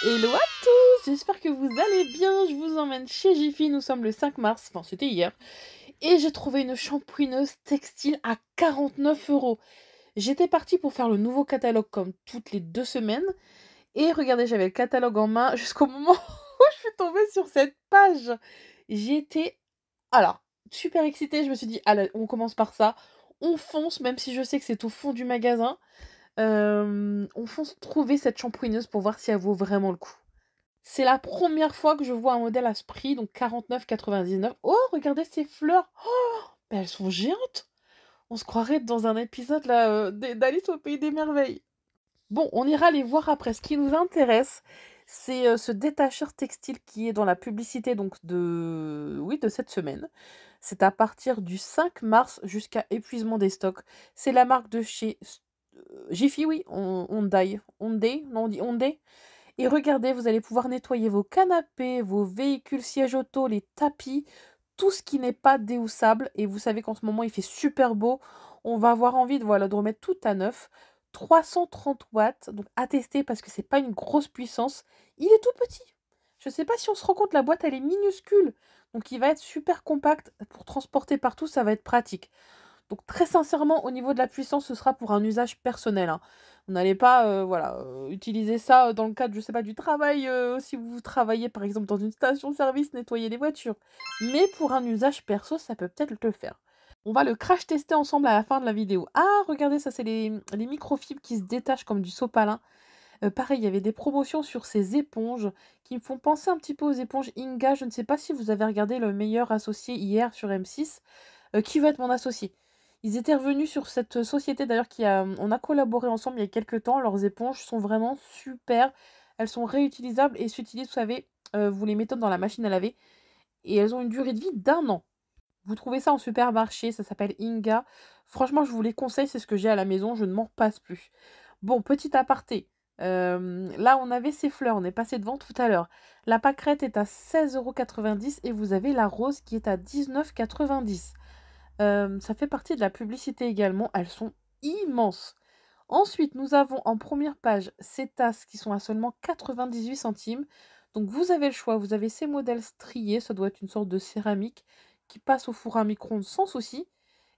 Hello à tous, j'espère que vous allez bien. Je vous emmène chez Jiffy. Nous sommes le 5 mars, enfin c'était hier. Et j'ai trouvé une shampooineuse textile à 49 €. J'étais partie pour faire le nouveau catalogue comme toutes les 2 semaines. Et regardez, j'avais le catalogue en main jusqu'au moment où je suis tombée sur cette page. J'étais, alors, super excitée. Je me suis dit, allez, on commence par ça. On fonce, même si je sais que c'est au fond du magasin. On fonce trouver cette shampooineuse pour voir si elle vaut vraiment le coup. C'est la première fois que je vois un modèle à ce prix, donc 49,99 €. Oh, regardez ces fleurs! Oh, mais elles sont géantes! On se croirait dans un épisode là, d'Alice au pays des merveilles. Bon, on ira les voir après. Ce qui nous intéresse, c'est, ce détacheur textile qui est dans la publicité donc de cette semaine. C'est à partir du 5 mars jusqu'à épuisement des stocks. C'est la marque de chez Jiffy, oui, Hyundai, non, on dit Hyundai? Et regardez, vous allez pouvoir nettoyer vos canapés, vos véhicules sièges auto, les tapis, tout ce qui n'est pas déhoussable. Et vous savez qu'en ce moment, il fait super beau. On va avoir envie de, voilà, de remettre tout à neuf. 330 watts, donc à tester parce que c'est pas une grosse puissance. Il est tout petit. Je sais pas si on se rend compte, la boîte, elle est minuscule. Donc il va être super compact. Pour transporter partout, ça va être pratique. Donc très sincèrement, au niveau de la puissance, ce sera pour un usage personnel, hein. Vous n'allez pas, voilà, utiliser ça, dans le cadre, je sais pas, du travail, si vous travaillez par exemple dans une station-service, nettoyer les voitures. Mais pour un usage perso, ça peut peut-être le faire. On va le crash tester ensemble à la fin de la vidéo. Ah, regardez, ça c'est les microfibres qui se détachent comme du sopalin. Pareil, il y avait des promotions sur ces éponges qui me font penser un petit peu aux éponges Inga. Je ne sais pas si vous avez regardé Le Meilleur Associé hier sur M6. Qui veut être mon associé? Ils étaient revenus sur cette société d'ailleurs on a collaboré ensemble il y a quelques temps. Leurs éponges sont vraiment super. Elles sont réutilisables et s'utilisent, vous savez, vous les mettez dans la machine à laver et elles ont une durée de vie d'1 an. Vous trouvez ça en supermarché, ça s'appelle Inga. Franchement, je vous les conseille, c'est ce que j'ai à la maison, je ne m'en passe plus. Bon, petit aparté, là, on avait ces fleurs, on est passé devant tout à l'heure. La pâquerette est à 16,90 € et vous avez la rose qui est à 19,90 €. Ça fait partie de la publicité également, elles sont immenses. Ensuite, nous avons en première page ces tasses qui sont à seulement 98 centimes. Donc vous avez le choix, vous avez ces modèles striés, ça doit être une sorte de céramique qui passe au four à micro-ondes sans souci.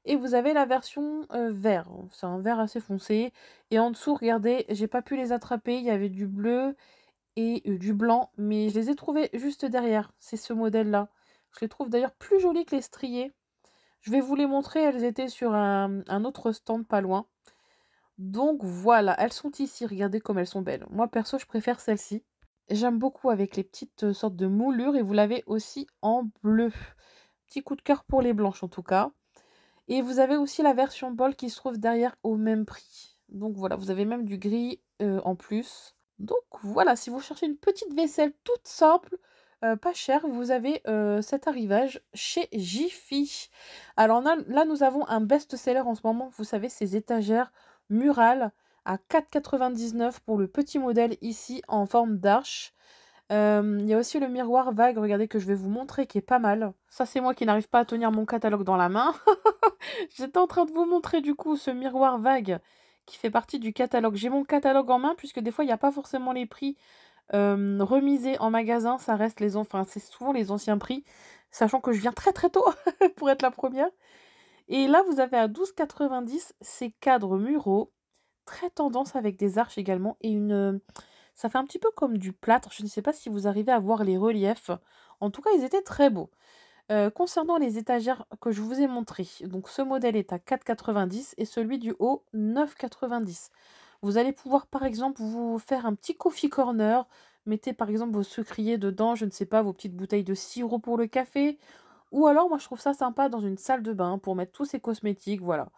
Et vous avez la version, vert, c'est un vert assez foncé et en dessous, regardez, j'ai pas pu les attraper, il y avait du bleu et du blanc, mais je les ai trouvés juste derrière. C'est ce modèle-là. Je les trouve d'ailleurs plus jolis que les striés. Je vais vous les montrer, elles étaient sur un autre stand pas loin. Donc voilà, elles sont ici, regardez comme elles sont belles. Moi perso, je préfère celle-ci. J'aime beaucoup avec les petites, sortes de moulures et vous l'avez aussi en bleu. Petit coup de cœur pour les blanches en tout cas. Et vous avez aussi la version bol qui se trouve derrière au même prix. Donc voilà, vous avez même du gris, en plus. Donc voilà, si vous cherchez une petite vaisselle toute simple, pas chère, vous avez, cet arrivage chez Jiffy. Alors là, nous avons un best-seller en ce moment, vous savez, ces étagères murales à 4,99 € pour le petit modèle ici en forme d'arche. Il y a aussi le miroir vague, regardez, que je vais vous montrer, qui est pas mal. Ça, c'est moi qui n'arrive pas à tenir mon catalogue dans la main. J'étais en train de vous montrer du coup ce miroir vague qui fait partie du catalogue. J'ai mon catalogue en main puisque des fois il n'y a pas forcément les prix remisés en magasin, ça reste enfin c'est souvent les anciens prix, sachant que je viens très très tôt pour être la première. Et là vous avez à 12,90 € ces cadres muraux, très tendance avec des arches également et ça fait un petit peu comme du plâtre. Je ne sais pas si vous arrivez à voir les reliefs. En tout cas, ils étaient très beaux. Concernant les étagères que je vous ai montrées, donc ce modèle est à 4,90 € et celui du haut 9,90 €. Vous allez pouvoir par exemple vous faire un petit coffee corner, mettez par exemple vos sucriers dedans, je ne sais pas, vos petites bouteilles de sirop pour le café, ou alors moi je trouve ça sympa dans une salle de bain pour mettre tous ces cosmétiques, voilà.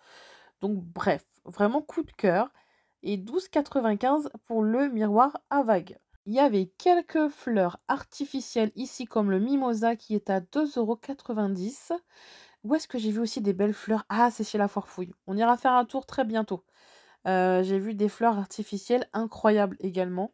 Donc bref, vraiment coup de cœur et 12,95 € pour le miroir à vagues. Il y avait quelques fleurs artificielles ici, comme le mimosa qui est à 2,90 €. Où est-ce que j'ai vu aussi des belles fleurs? Ah, c'est chez La Foire Fouille. On ira faire un tour très bientôt. J'ai vu des fleurs artificielles incroyables également.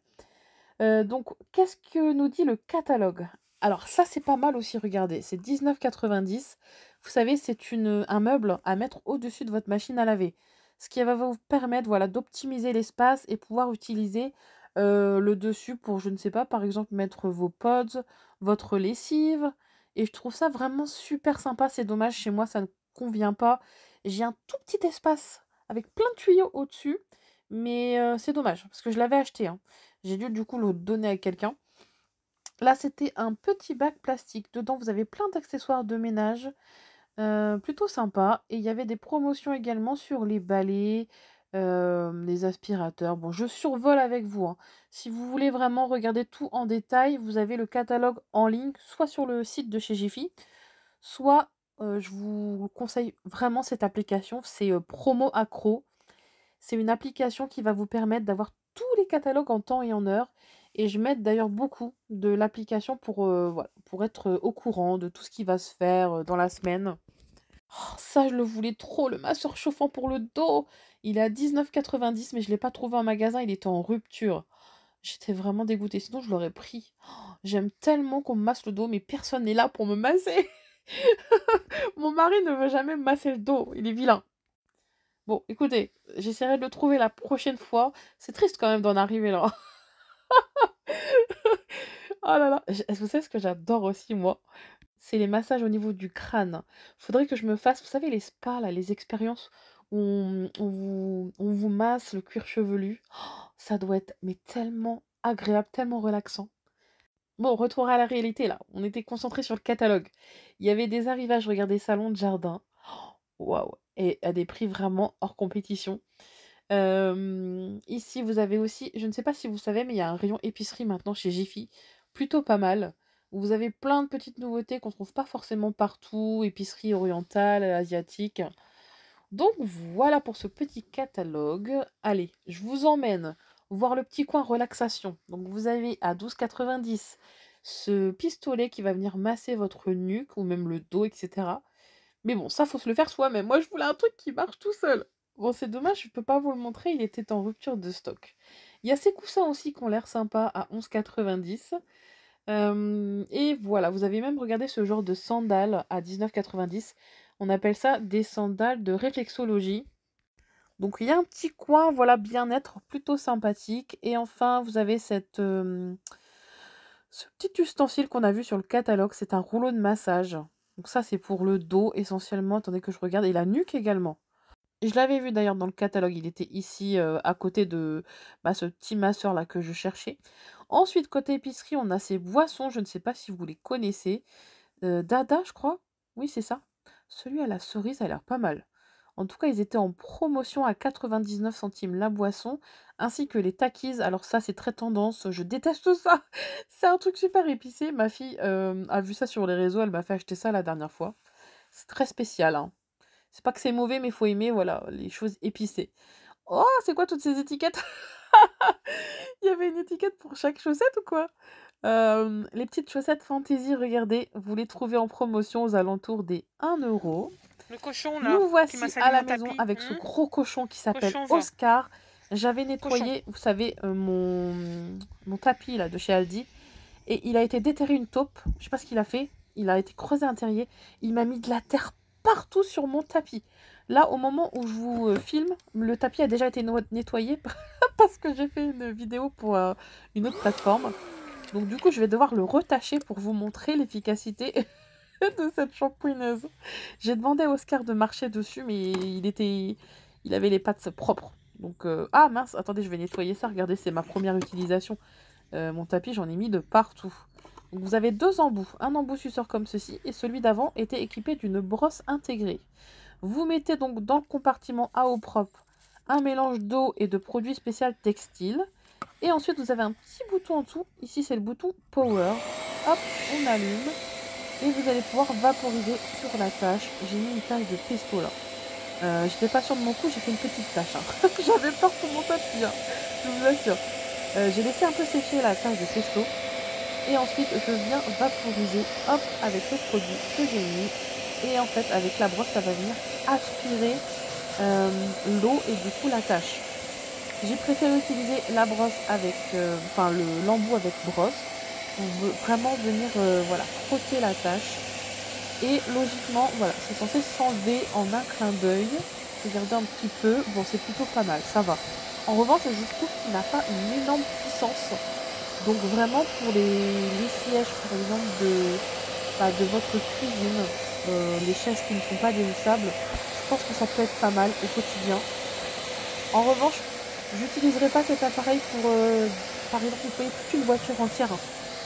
Donc, qu'est-ce que nous dit le catalogue? Alors ça, c'est pas mal aussi, regardez, c'est 19,90 €. Vous savez, c'est un meuble à mettre au-dessus de votre machine à laver. Ce qui va vous permettre, voilà, d'optimiser l'espace et pouvoir utiliser, le dessus pour, je ne sais pas, par exemple, mettre vos pods, votre lessive et je trouve ça vraiment super sympa. C'est dommage, chez moi, ça ne convient pas. J'ai un tout petit espace avec plein de tuyaux au-dessus, mais c'est dommage parce que je l'avais acheté, hein. J'ai dû, du coup, le donner à quelqu'un. Là, c'était un petit bac plastique. Dedans, vous avez plein d'accessoires de ménage, plutôt sympa et il y avait des promotions également sur les balais, les aspirateurs. Bon, je survole avec vous, hein. Si vous voulez vraiment regarder tout en détail, vous avez le catalogue en ligne, soit sur le site de chez Jiffy, soit, je vous conseille vraiment cette application, c'est, Promo Accro. C'est une application qui va vous permettre d'avoir tous les catalogues en temps et en heure et je m'aide d'ailleurs beaucoup de l'application pour, voilà, pour être, au courant de tout ce qui va se faire, dans la semaine. Oh, ça, je le voulais trop, le masseur chauffant pour le dos. Il est à 19,90 mais je l'ai pas trouvé en magasin, il était en rupture. J'étais vraiment dégoûtée, sinon je l'aurais pris. Oh, j'aime tellement qu'on me masse le dos, mais personne n'est là pour me masser. Mon mari ne veut jamais me masser le dos, il est vilain. Bon, écoutez, j'essaierai de le trouver la prochaine fois. C'est triste quand même d'en arriver là. Oh là là, vous savez ce que j'adore aussi moi? C'est les massages au niveau du crâne. Faudrait que je me fasse, vous savez les spas là, les expériences où on vous masse le cuir chevelu. Oh, ça doit être mais tellement agréable, tellement relaxant. Bon, retour à la réalité là. On était concentrés sur le catalogue. Il y avait des arrivages, regardez, salon de jardin. Waouh! Et à des prix vraiment hors compétition. Ici, vous avez aussi, je ne sais pas si vous savez, mais il y a un rayon épicerie maintenant chez Jiffy, plutôt pas mal, où vous avez plein de petites nouveautés qu'on trouve pas forcément partout, épicerie orientale, asiatique. Donc voilà pour ce petit catalogue. Allez, je vous emmène voir le petit coin relaxation. Donc vous avez à 12,90 ce pistolet qui va venir masser votre nuque ou même le dos, etc. Mais bon, ça, faut se le faire soi-même. Moi, je voulais un truc qui marche tout seul. Bon, c'est dommage, je peux pas vous le montrer, il était en rupture de stock. Il y a ces coussins aussi qui ont l'air sympas à 11,90. Et voilà, vous avez même regardé ce genre de sandales à 19,90. On appelle ça des sandales de réflexologie. Donc il y a un petit coin, voilà, bien-être plutôt sympathique. Et enfin, vous avez ce petit ustensile qu'on a vu sur le catalogue, c'est un rouleau de massage. Donc ça, c'est pour le dos essentiellement, attendez que je regarde, et la nuque également. Et je l'avais vu d'ailleurs dans le catalogue, il était ici à côté de ce petit masseur là que je cherchais. Ensuite, côté épicerie, on a ces boissons, je ne sais pas si vous les connaissez. Dada, je crois. Oui, c'est ça. Celui à la cerise a l'air pas mal. En tout cas, ils étaient en promotion à 99 centimes la boisson, ainsi que les Takis. Alors ça, c'est très tendance, je déteste ça. C'est un truc super épicé. Ma fille a vu ça sur les réseaux, elle m'a fait acheter ça la dernière fois. C'est très spécial, hein. C'est pas que c'est mauvais, mais faut aimer, voilà, les choses épicées. Oh, c'est quoi toutes ces étiquettes? Il y avait une étiquette pour chaque chaussette ou quoi? Les petites chaussettes fantaisie, regardez, vous les trouvez en promotion aux alentours des 1 €. Le cochon là, Nous qui m'a voici à sali la mon maison tapis. avec ce gros cochon qui s'appelle Cochon vent. Oscar. J'avais Cochon. nettoyé, vous savez, mon tapis là de chez Aldi et il a été déterré une taupe. Je sais pas ce qu'il a fait. Il a été creusé un terrier. Il m'a mis de la terre partout sur mon tapis. Là, au moment où je vous filme, le tapis a déjà été nettoyé parce que j'ai fait une vidéo pour une autre plateforme. Donc du coup, je vais devoir le retacher pour vous montrer l'efficacité de cette shampooineuse. J'ai demandé à Oscar de marcher dessus, mais il avait les pattes propres. Donc, ah mince, attendez, je vais nettoyer ça. Regardez, c'est ma première utilisation. Mon tapis, j'en ai mis de partout. Donc, vous avez deux embouts. Un embout suceur comme ceci, et celui d'avant était équipé d'une brosse intégrée. Vous mettez donc dans le compartiment à eau propre un mélange d'eau et de produits spéciaux textiles. Et ensuite, vous avez un petit bouton en dessous. Ici, c'est le bouton Power. Hop, on allume. Et vous allez pouvoir vaporiser sur la tâche. J'ai mis une tache de pesto là. J'étais pas sûre de mon coup, j'ai fait une petite tâche. Hein. J'avais peur pour mon tapis, hein, je vous assure. J'ai laissé un peu sécher la tâche de pesto. Et ensuite, je viens vaporiser, hop, avec le produit que j'ai mis. Et en fait, avec la brosse, ça va venir aspirer l'eau et du coup la tâche. J'ai préféré utiliser la brosse avec, l'embout avec brosse. On veut vraiment venir voilà, frotter la tâche. Et logiquement, voilà, c'est censé s'enlever en un clin d'œil. Regardez un petit peu. Bon, c'est plutôt pas mal, ça va. En revanche, je trouve qu'il n'a pas une énorme puissance. Donc vraiment pour les sièges par exemple de votre cuisine, les chaises qui ne sont pas dévissables, je pense que ça peut être pas mal au quotidien. En revanche, j'utiliserai pas cet appareil pour, par exemple, nettoyer toute une voiture entière, hein.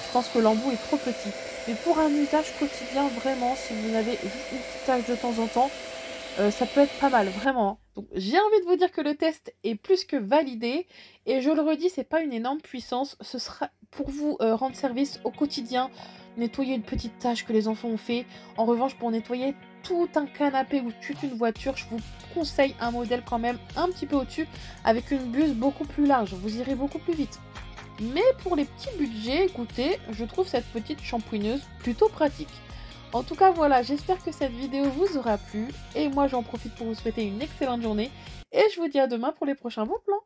Je pense que l'embout est trop petit. Mais pour un usage quotidien, vraiment, si vous avez juste une petite tâche de temps en temps, ça peut être pas mal, vraiment, hein. Donc j'ai envie de vous dire que le test est plus que validé et je le redis, c'est pas une énorme puissance, ce sera pour vous, rendre service au quotidien, nettoyer une petite tâche que les enfants ont fait. En revanche, pour nettoyer tout un canapé ou toute une voiture, je vous conseille un modèle quand même un petit peu au-dessus, avec une buse beaucoup plus large, vous irez beaucoup plus vite. Mais pour les petits budgets, écoutez, je trouve cette petite shampooineuse plutôt pratique. En tout cas, voilà, j'espère que cette vidéo vous aura plu. Et moi, j'en profite pour vous souhaiter une excellente journée. Et je vous dis à demain pour les prochains bons plans.